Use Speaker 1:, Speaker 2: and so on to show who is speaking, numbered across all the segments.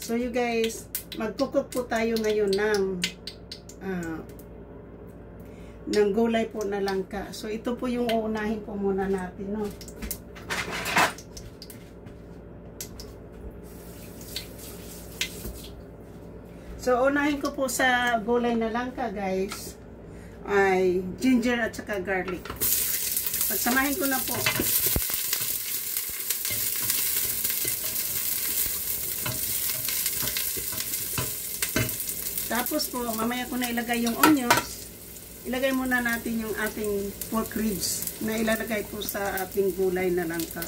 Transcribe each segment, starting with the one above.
Speaker 1: So you guys, magkukok po tayo ngayon ng gulay po na langka. So ito po yung uunahin po muna natin, no. So unahin ko po sa gulay na langka, guys, ay ginger at saka garlic. Pagsamahin ko na po. Tapos po, mamaya ko na ilagay yung onions. Ilagay muna natin yung ating pork ribs na ilalagay po sa ating gulay na langka.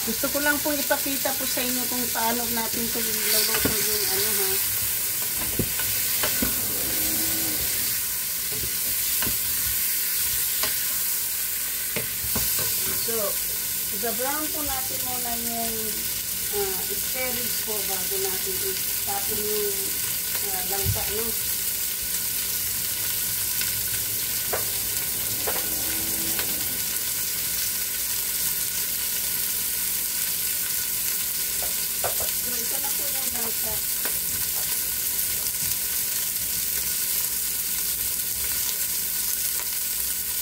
Speaker 1: Gusto ko lang pong ipakita po sa inyo kung paano natin ito iluluto yung ano, ha. So, i-brown po natin muna yung spinach po bago natin itapon yung langka, no. So, ito na po yung langka.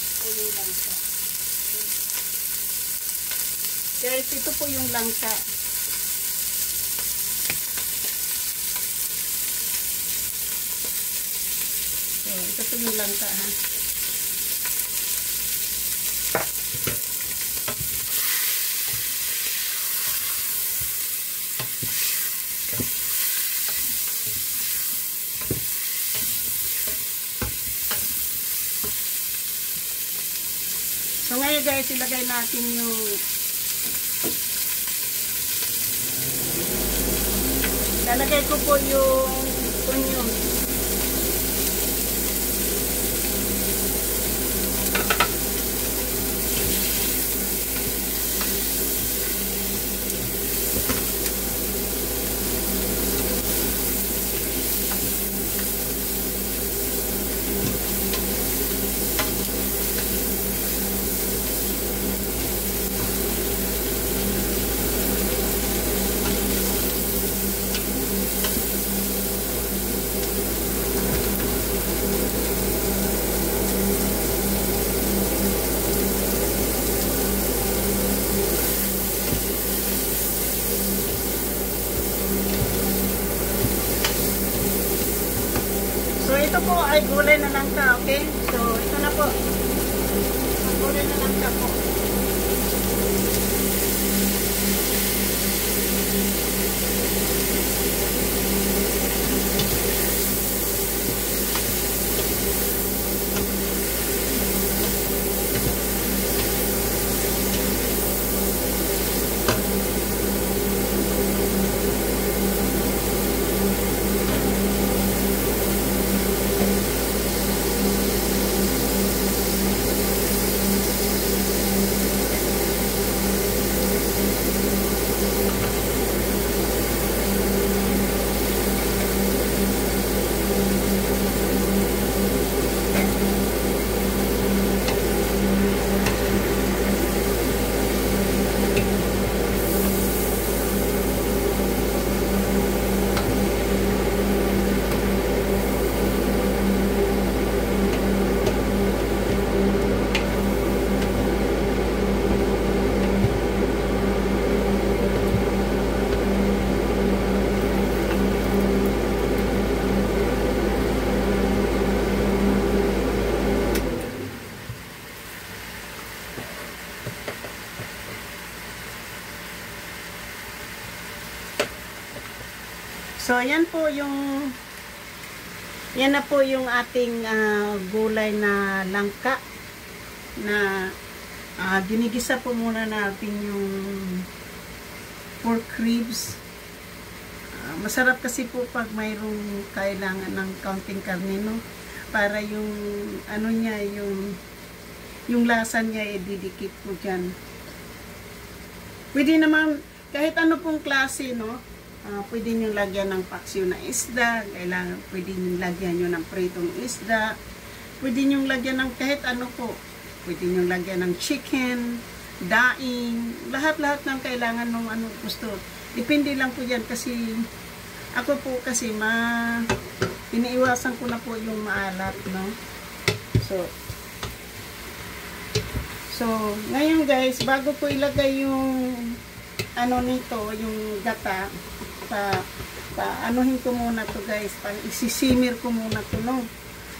Speaker 1: Ito yung langka. Guys, ito po yung langka. So, ito po yung langka, ha. So ngayon guys, ilagay natin yung lalagay ko po yung onion. So ito po ay gulay na langka, okay? So ito na po. Gulay na langka po. So, yan na po yung ating gulay na langka na ginigisa po muna natin yung pork ribs. Masarap kasi po pag mayroong kailangan ng kaunting karne, no? Para yung ano niya, yung lasa niya didikit po dyan. Pwede naman kahit ano pong klase, no? Pwede nyo lagyan ng paksiw na isda, pwede nyo lagyan nyo ng pritong isda, pwede nyo lagyan ng kahit ano po, pwede nyo lagyan ng chicken, daing, lahat-lahat ng kailangan ng ano gusto. Depende lang po yan kasi ako po kasi iniiwasan ko na po yung maalat, no? So ngayon guys, bago ko ilagay yung ano nito, yung gata, anuhin ko muna to guys, isisimmer ko muna to, no?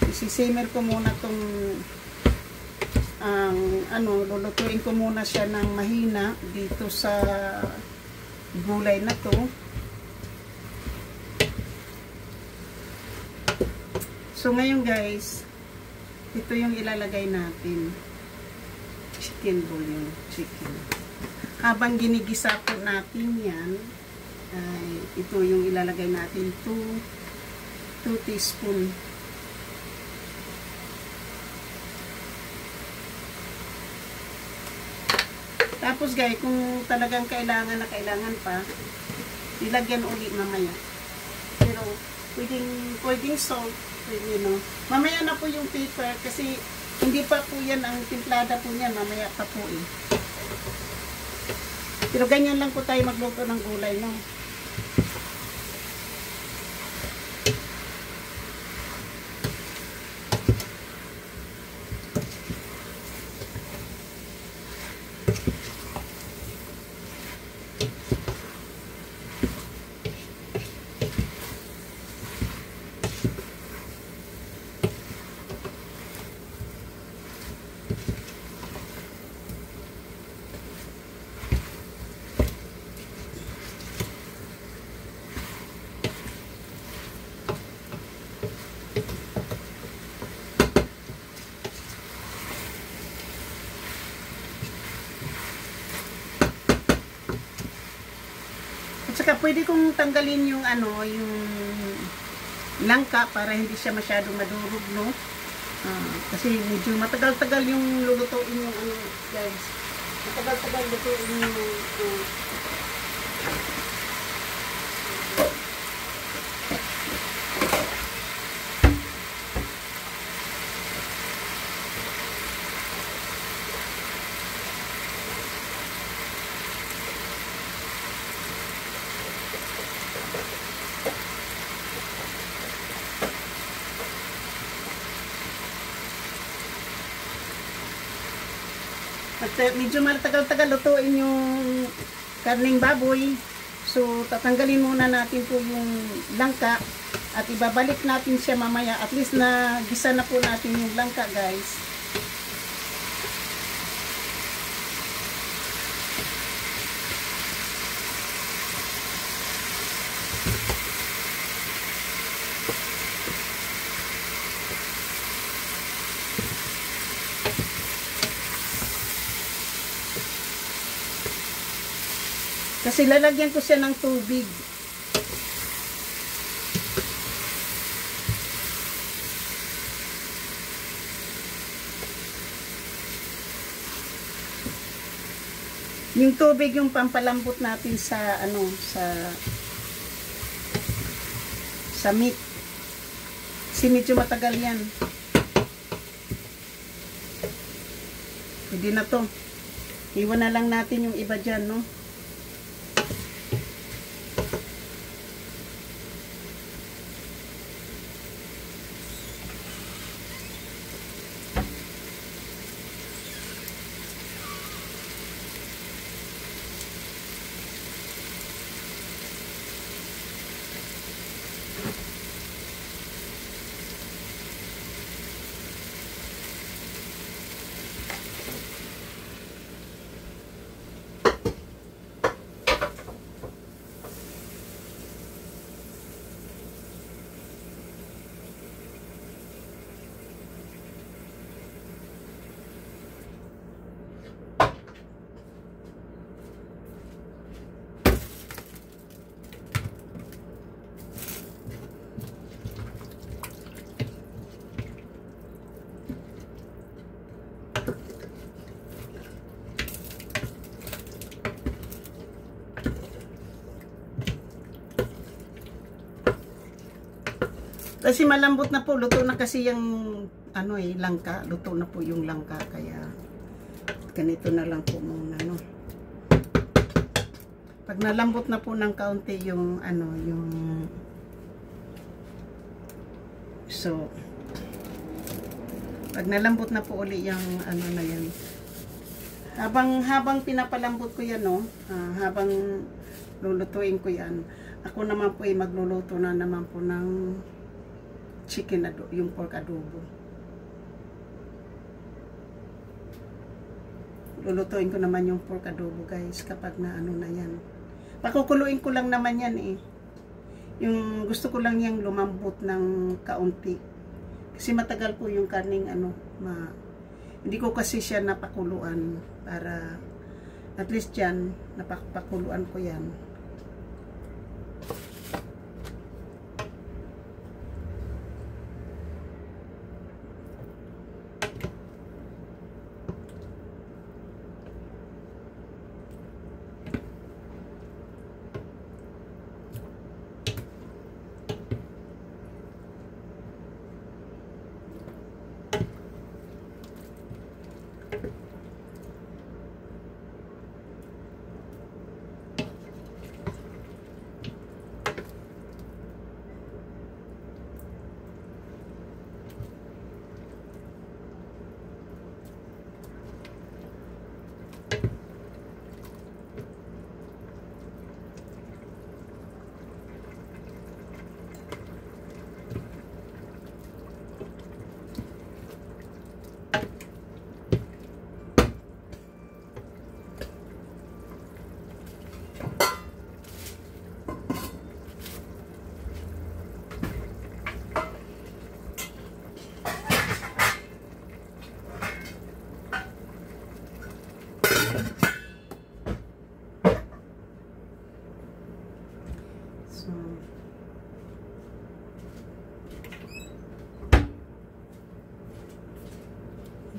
Speaker 1: Isisimmer ko muna tong lulutuin ko muna siya ng mahina dito sa gulay na to. So ngayon guys, ito yung ilalagay natin. Chicken bouillon, chicken. Habang ginigisa po natin yan, ito yung ilalagay natin, 2 teaspoon. Tapos guys, kung talagang kailangan pa, ilagyan ulit mamaya. Pero pwedeng salt, pwede, no? Mamaya na po yung pepper kasi hindi pa po yan ang timplada po niyan, mamaya pa po eh. Pero ganyan lang po tayo magluto ng gulay, no? Saka pwede kong tanggalin yung yung langka para hindi siya masyadong madurog, no? Kasi medyo matagal-tagal yung lulutuin yung guys. Matagal-tagal lutuin yung medyo matagal-tagal lutuin yung karning baboy. So, tatanggalin muna natin po yung langka at ibabalik natin siya mamaya. At least na gisa na po natin yung langka, guys. Kasi lalagyan ko siya ng tubig. Yung tubig yung pampalambot natin sa sa meat. Kasi medyo matagal yan. Pwede na to. Iwan na lang natin yung iba dyan, no? Kasi malambot na po, luto na kasi yung ano langka, luto na po yung langka, kaya ganito na lang po muna, no. Pag nalambot na po ng kaunti yung ano, yung so pag nalambot na po uli yung ano na yan, habang pinapalambot ko yan, no, habang lulutuin ko yan, ako naman po ay magluluto na naman po ng chicken adobo, yung pork adobo. Lulutuin ko naman yung pork adobo, guys, kapag na ano na yan. Pakukuluin ko lang naman yan eh. Yung gusto ko lang yung lumambot ng kaunti. Kasi matagal po yung karning ano, hindi ko kasi siya napakuluan para at least yan, napakuluan ko yan.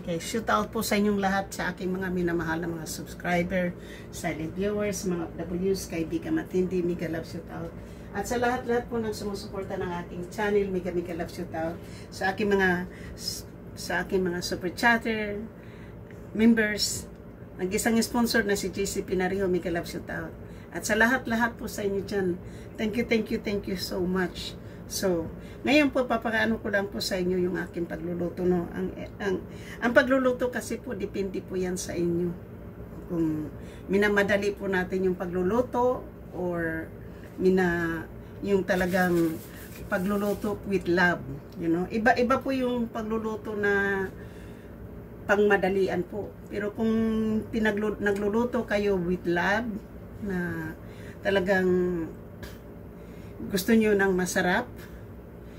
Speaker 1: Okay, shoot out po sa inyong lahat, sa aking mga minamahal na mga subscriber, silent viewers, mga OFWs, kaibigan matindi, mega love shoot out. At sa lahat-lahat po ng sumusuporta ng aking channel, mega love shoot out. Sa aking mga super chatter, members, nag-isang sponsor na si JC Pinario, mega love shoot out. At sa lahat-lahat po sa inyo dyan, thank you so much. So, ngayon po papakaano ko lang po sa inyo yung aking pagluluto, no. Ang pagluluto kasi po depende po yan sa inyo. Kung minamadali po natin yung pagluluto or yung talagang pagluluto with love, you know. Iba po yung pagluluto na pangmadalian po. Pero kung nagluluto kayo with love, na talagang gusto nyo ng masarap,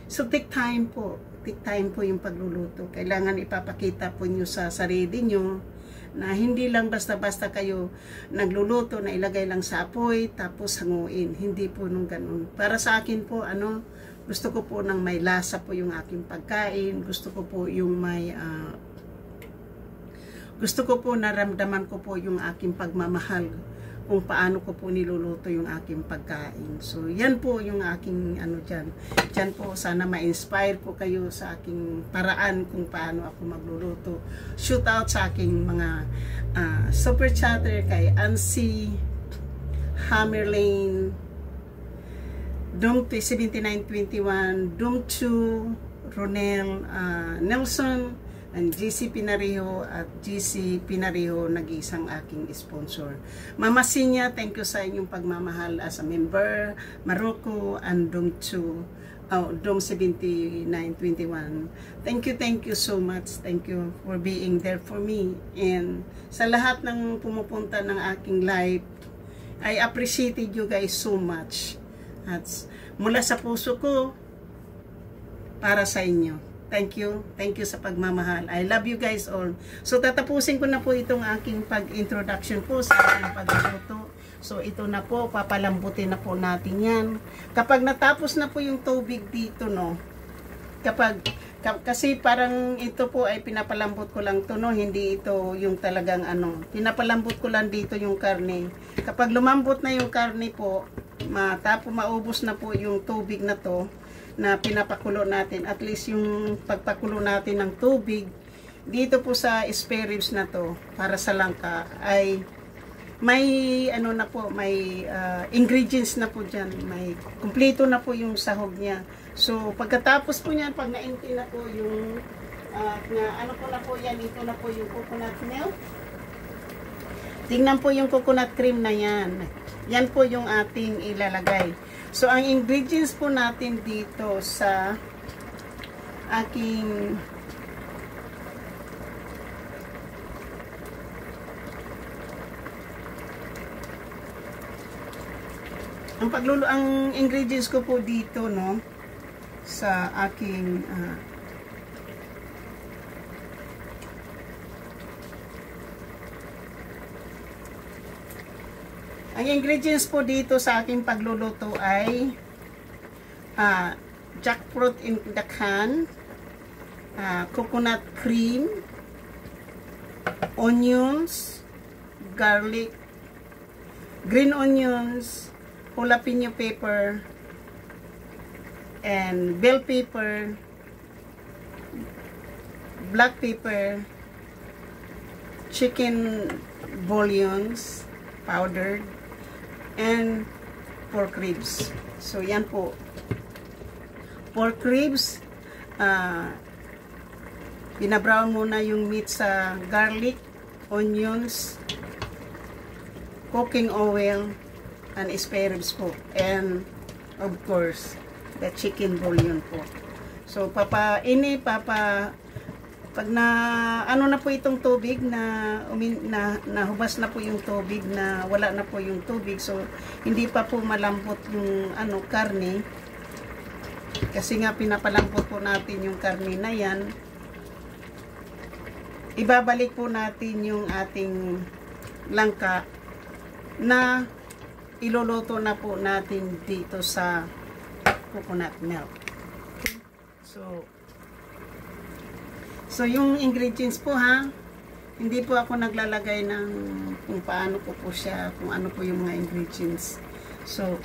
Speaker 1: so take time po yung pagluluto. Kailangan ipapakita po nyo sa sarili nyo na hindi lang basta-basta kayo nagluluto na ilagay lang sa apoy tapos hanguin. Hindi po nung ganun. Para sa akin po, gusto ko po ng may lasa po yung aking pagkain. Gusto ko po yung gusto ko po naramdaman ko po yung aking pagmamahal kung paano ko po niluluto yung aking pagkain. So, yan po yung aking dyan. Dyan po, sana ma-inspire po kayo sa aking paraan kung paano ako magluluto. Shoot out sa aking mga super chatter kay Ansi, Hammerlane, Dom 7921, Dom 2, Ronel, Nelson, and GC Pinario at GC Pinario nag-isang aking sponsor. Mama Sinya, thank you sa inyong pagmamahal as a member. Maroko and Dom 7921. Thank you so much. Thank you for being there for me. And sa lahat ng pumupunta ng aking live, I appreciated you guys so much. At mula sa puso ko, para sa inyo. Thank you sa pagmamahal. I love you guys all. So, tatapusin ko na po itong aking pag-introduction po sa aking pagluluto. So, ito na po, papalambutin na po natin yan. Kapag natapos na po yung tubig dito, no, kasi parang ito po ay pinapalambot ko lang to, no, hindi ito yung talagang pinapalambot ko lang dito yung karne. Kapag lumambot na yung karne po, maubos na po yung tubig na to, na pinapakulo natin. At least yung pagpakulo natin ng tubig dito po sa spare ribs na to para sa langka ay may ano na po, may ingredients na po dyan. May kumpleto na po yung sahog niya. So pagkatapos po niyan, pag na-empty na po yung na ano po na po yan, ito na po yung coconut milk. Tingnan po yung coconut cream na yan. Yan po yung ating ilalagay. So, ang ingredients po natin dito sa aking ang ingredients ko po dito, no, sa aking ang ingredients po dito sa aking pagluluto ay jackfruit in the can, coconut cream, onions, garlic, green onions, jalapeno pepper, and bell pepper, black pepper, chicken bouillons, powdered, and pork ribs. So, yan po. Pork ribs, binabrown muna yung meat sa garlic, onions, cooking oil, and spare ribs po. And, of course, the chicken bouillon po. So, pag na ano na po itong tubig na nahubas na po yung tubig, na wala na po yung tubig, so hindi pa po malambot yung karne, kasi nga pinapalambot po natin yung karne na yan. Ibabalik po natin yung ating langka na iluluto na po natin dito sa coconut milk. So, yung ingredients po, hindi po ako naglalagay ng kung paano po siya, kung ano po yung mga ingredients. So,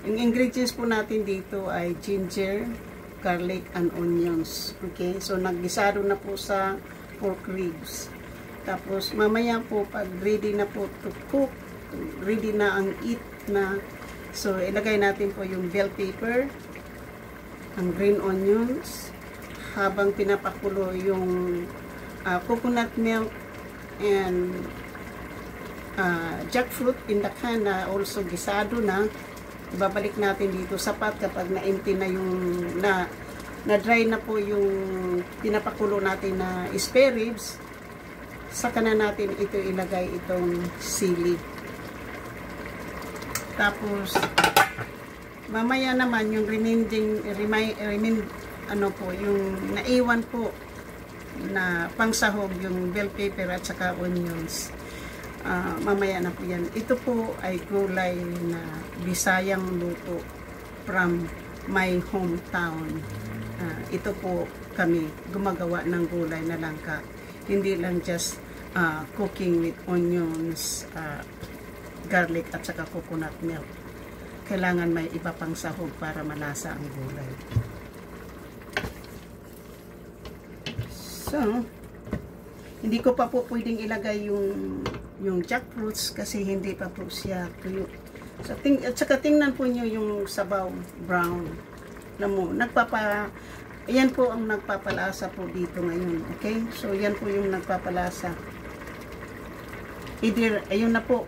Speaker 1: yung ingredients po natin dito ay ginger, garlic, and onions. Okay? So, naggisado na po sa pork ribs. Tapos, mamaya po, pag ready na po to cook, ready na ang eat na, so, ilagay natin po yung bell pepper, ang green onions, habang pinapakulo yung coconut milk and jackfruit in the can na also gisado na. Ibabalik natin dito sapat kapag na-empty na yung na-dry na po yung pinapakulo natin na spare ribs. Saka na natin ito ilagay, itong sili. Tapos mamaya naman yung yung naiwan po na pangsahog, yung bell pepper at saka onions, mamaya na po yan. Ito po ay gulay na Bisayang luto from my hometown. Ito po kami gumagawa ng gulay na langka, hindi lang just cooking with onions, garlic at saka coconut milk. Kailangan may iba pang sahog para malasa ang gulay. So, hindi ko pa po pwedeng ilagay yung jackfruits kasi hindi pa po siya tuyo. So, at saka tingnan po nyo yung sabaw brown. Alam mo, yan po ang nagpapalasa po dito ngayon. Okay? So, yan po yung nagpapalasa. Ayun na po.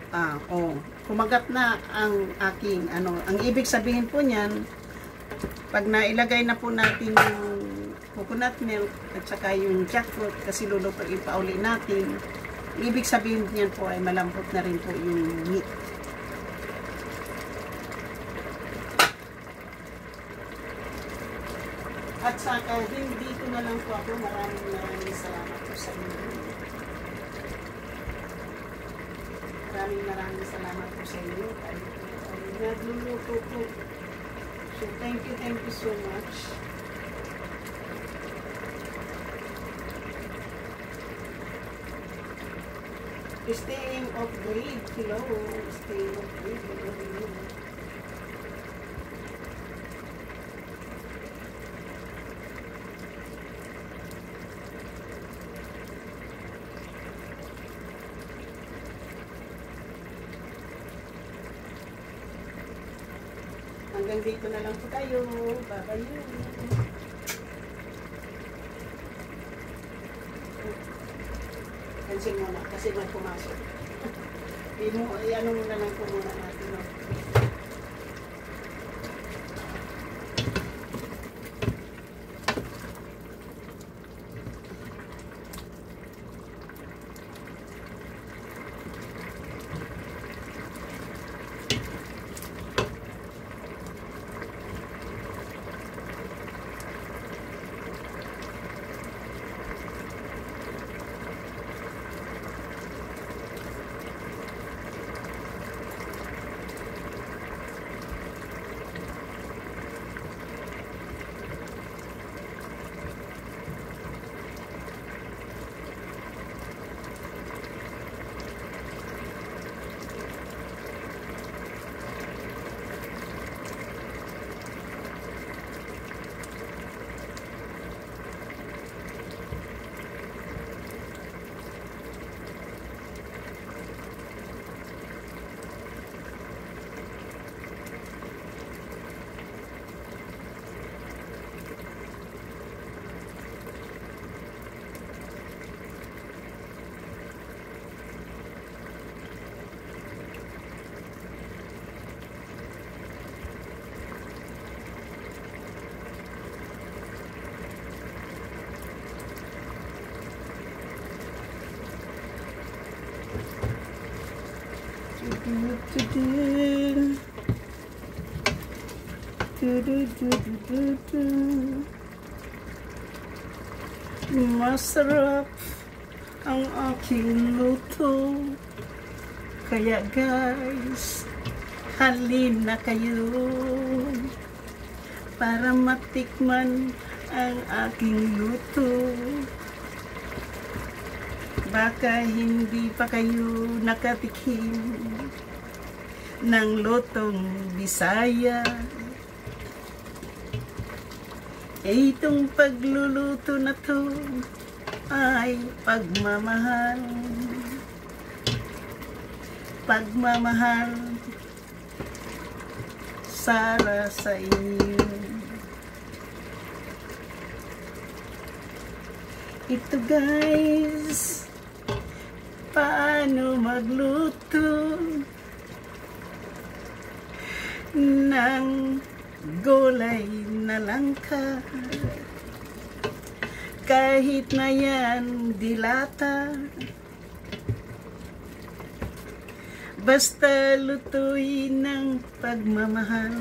Speaker 1: Kumagat na ang aking, ang ibig sabihin po niyan, pag nailagay na po natin yung coconut milk at saka yung jackfruit, kasi lulutuin pa uli natin, ibig sabihin niyan po ay malambot na rin po yung meat. At saka dito na lang po ako. Maraming salamat po sa inyo. Maraming salamat po sa inyo. Ay nagluluto po. So thank you so much. Staying off grid, hello. Staying off grid, hello. hanggang dito na lang po tayo. Bye-bye. Cancel muna kasi may pumasok. Ano muna lang po muna natin. No? Masarap ang aking luto, kaya guys, halin na kayo para matikman ang aking luto. Baka hindi pa kayo nakatikim ng lutong Bisaya. Itong pagluluto na to ay pagmamahal. Pagmamahal para sa inyo. Ito guys, paano magluto ng gulay na langka, kahit na yan dilata, basta lutuin ng pagmamahal.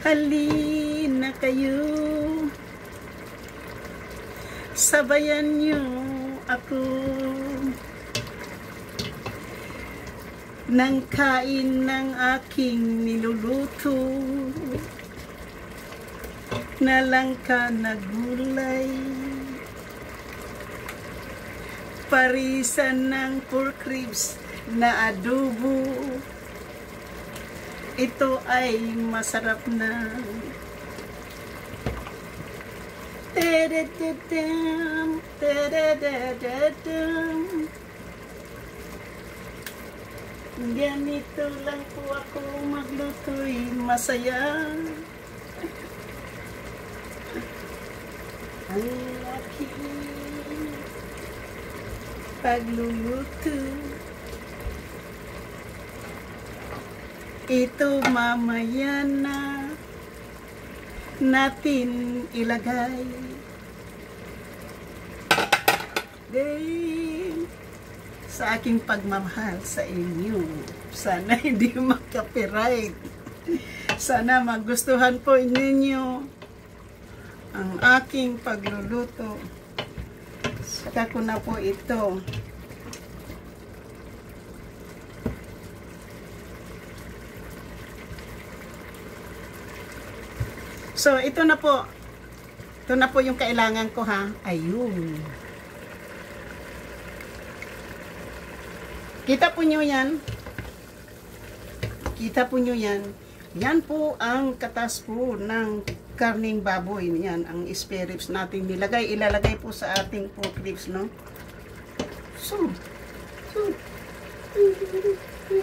Speaker 1: Halina kayo, sabayan niyo ako ng kain ng aking niluluto na langka na gulay, parisan ng pork ribs na adobo. Ito ay masarap na. Tadadadam, tadadadadam. Ganito lang po ako magluto'y masaya. Ang aking pagluluto, ito mamaya na natin ilagay. Sa aking pagmamahal sa inyo, sana hindi mag-copyright. Sana magustuhan po ninyo ang aking pagluluto. Saka ko na po ito. So, ito na po. Ito na po yung kailangan ko, ha. Ayun. Kita po nyo yan. Kita po nyo yan. Yan po ang katas po ng karning baboy. Yan, ang spare ribs natin nilagay. Ilalagay po sa ating pork ribs, no? So. So,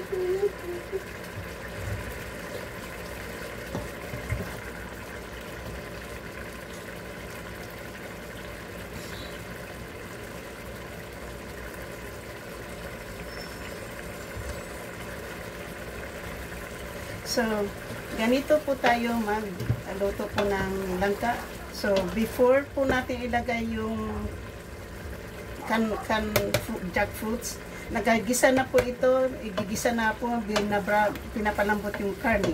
Speaker 1: ganito po tayo magluto po ng langka. So, before po natin ilagay yung jackfruits, nagagisa na po ito, igigisa na po, pinapalambot yung karne.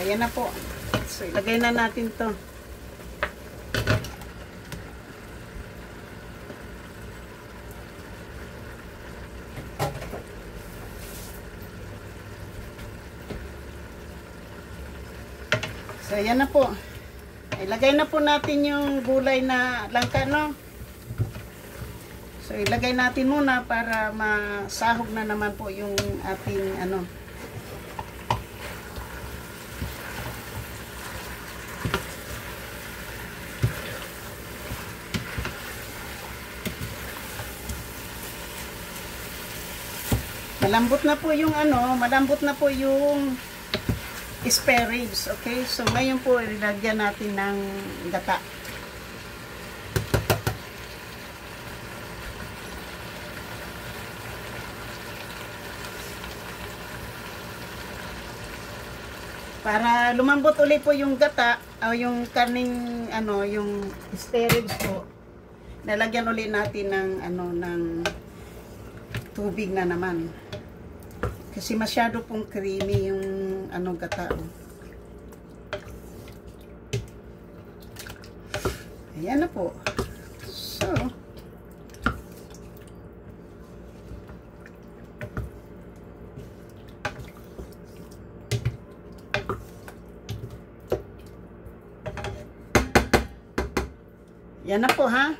Speaker 1: Ayan na po. So, ilagay na natin to. So, ayan na po. Ilagay na po natin yung gulay na langka, no? So, ilagay natin muna para masahog na naman po yung ating, ano, malambot na po yung ano, malambot na po yung spare ribs, okay? So ngayon po ilagyan natin ng gata. Para lumambot ulit po yung gata o yung karning ano, yung spare ribs po. Nalagyan ulit natin ng ano, ng tubig na naman. Kasi masyado pong creamy yung ano, gata. Ayan na po. So, yan na po, ha.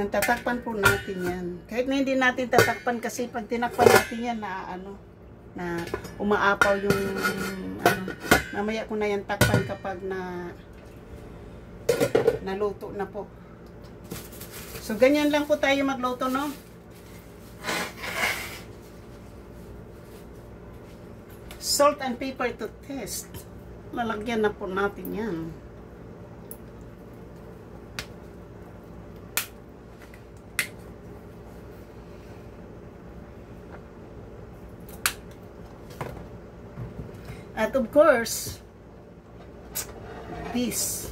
Speaker 1: Tatakpan po natin yan. Kahit na hindi natin tatakpan kasi pag tinakpan natin yan na ano, na umaapaw yung ano, mamaya ko na yan takpan kapag naluto na po. So ganyan lang po tayo magluto, no? Salt and pepper to taste. Lalagyan na po natin yan. At of course, this.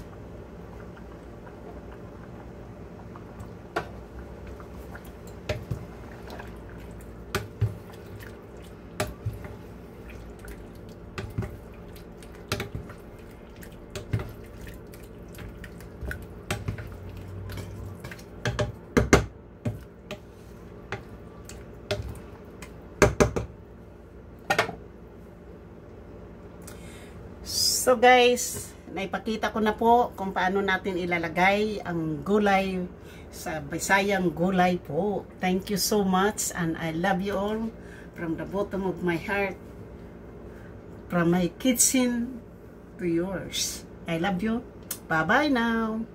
Speaker 1: So guys, naipakita ko na po kung paano natin ilalagay ang gulay sa Bisayang gulay po. Thank you so much and I love you all from the bottom of my heart. From my kitchen to yours. I love you. Bye-bye now!